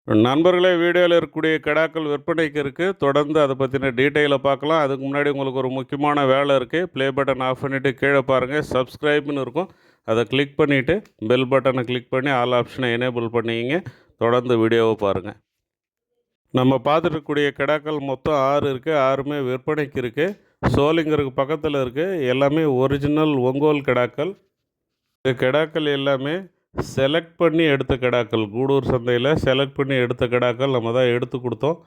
நண்பர்களே, வீடியோவில் இருக்கக்கூடிய கிடாக்கள் விற்பனைக்கு இருக்குது. தொடர்ந்து அதை பற்றின டீட்டெயிலை பார்க்கலாம். அதுக்கு முன்னாடி உங்களுக்கு ஒரு முக்கியமான வேலை இருக்குது. ப்ளே பட்டன் ஆஃப் பண்ணிவிட்டு கீழே பாருங்கள், சப்ஸ்கிரைப்னு இருக்கும். அதை கிளிக் பண்ணிவிட்டு பெல் பட்டனை கிளிக் பண்ணி ஆல் ஆப்ஷனை எனேபிள் பண்ணிக்கிங்க. தொடர்ந்து வீடியோவை பாருங்கள். நம்ம பார்த்துருக்கக்கூடிய கிடாக்கள் மொத்தம் 6 இருக்குது. 6மே விற்பனைக்கு இருக்குது. சோளிங்கருக்கு பக்கத்தில் இருக்குது. எல்லாமே ஒரிஜினல் ஒங்கோல் கிடாக்கள். இந்த கிடாக்கள் எல்லாமே செலக்ட் பண்ணி எடுத்த கிடாக்கள். கூடூர் சந்தையில் செலக்ட் பண்ணி எடுத்த கிடாக்கள் நம்ம தான் எடுத்து கொடுத்தோம்.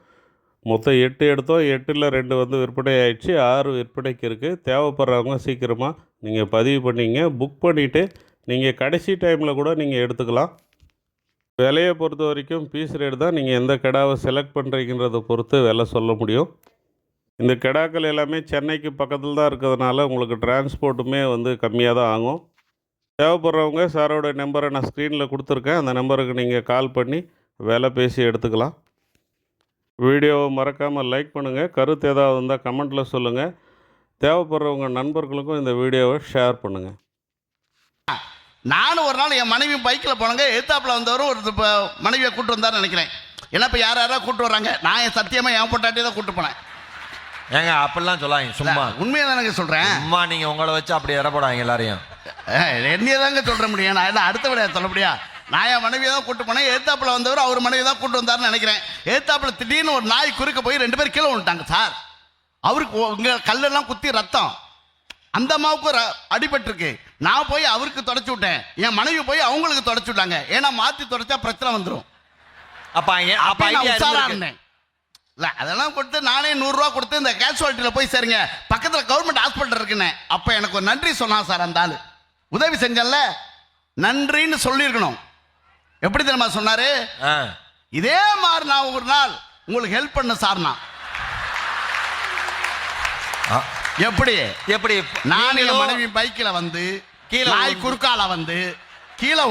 மொத்தம் 8 எடுத்தோம். 8ல் 2 வந்து விற்பனை ஆகிடுச்சு. 6 விற்பனைக்கு இருக்குது. தேவைப்படுறவங்க சீக்கிரமாக நீங்கள் பதிவு பண்ணிங்க. புக் பண்ணிவிட்டு நீங்கள் கடைசி டைமில் கூட நீங்கள் எடுத்துக்கலாம். விலையை பொறுத்த வரைக்கும் பீஸ் ரேட் தான். நீங்கள் எந்த கிடாவை செலக்ட் பண்ணுறீங்கன்றதை பொறுத்து விலை சொல்ல முடியும். இந்த கிடாக்கள் எல்லாமே சென்னைக்கு பக்கத்தில் தான் இருக்கிறதுனால உங்களுக்கு டிரான்ஸ்போர்ட்டுமே வந்து கம்மியாக தான் ஆகும். தேவைப்படுறவங்க சாரோட நம்பரை நான் ஸ்க்ரீனில் கொடுத்துருக்கேன். அந்த நம்பருக்கு நீங்கள் கால் பண்ணி விலை பேசி எடுத்துக்கலாம். வீடியோவை மறக்காமல் லைக் பண்ணுங்கள். கருத்து ஏதாவது இருந்தால் கமெண்ட்டில் சொல்லுங்கள். தேவைப்படுறவங்க நண்பர்களுக்கும் இந்த வீடியோவை ஷேர் பண்ணுங்கள். நானும் ஒரு நாள் என் மனைவி பைக்கில் போனாங்க. எதிர்த்தாப்பில் வந்தவரும் ஒரு மனைவியை கூப்பிட்டு வந்தார்னு நினைக்கிறேன். ஏன்னா இப்போ யாராவது கூப்பிட்டு வர்றாங்க. நான் என் சத்தியமாக என் பொட்டாட்டி தான் கூப்பிட்டு போனேன். ஏங்க அப்படிலாம் சொல்லாங்க, சும்மா உண்மையாக தானங்க சொல்கிறேன். சும்மா நீங்கள் உங்களை வச்சு அப்படி இடப்படாங்க எல்லாரையும். என்னையே தாங்க சொல்ல முடியும். நான் எல்லாம் அடுத்த விட சொல்ல முடியா. நான் என் மனைவியை தான் கூப்பிட்டு போனேன். எதிர்த்தாப்பில் வந்தவர் அவர் மனைவி தான் கூப்பிட்டு வந்தார்னு நினைக்கிறேன். எதிர்த்தாப்பில் திடீர்னு ஒரு நாய் குறுக்க போய் 2 பேர் கீழே விழுட்டாங்க சார். அவருக்கு இங்கே கல்லெல்லாம் குத்தி ரத்தம். அந்த அம்மாவுக்கு அடிபட்டிருக்கு. நான் போய் அவருக்கு தொடச்சி விட்டேன். என் மனைவி போய் அவங்களுக்கு தொடச்சி விட்டாங்க. ஏன்னா மாற்றி தொடச்சா பிரச்சனை வந்துடும். இருந்தேன் இல்லை, அதெல்லாம் கொடுத்து நானே 100 ரூபா கொடுத்து இந்த கேஷுவாலிட்டியில் போய் சரிங்க பக்கத்தில் கவர்மெண்ட் ஹாஸ்பிட்டல் இருக்குன்னு. அப்போ எனக்கு ஒரு நன்றி சொன்னான் சார். அந்த ஆள் உதவி செஞ்சல நன்றின்னு சொல்லியிருக்கணும். எப்படி தெரியுமா சொன்னாரு? இதே மாதிரி நான் ஒரு நாள் உங்களுக்கு ஹெல்ப் பண்ண சார்னா. எப்படி எப்படி நான் என் மனைவி பைக்கில் வந்து கீழே குறுக்கால வந்து கீழே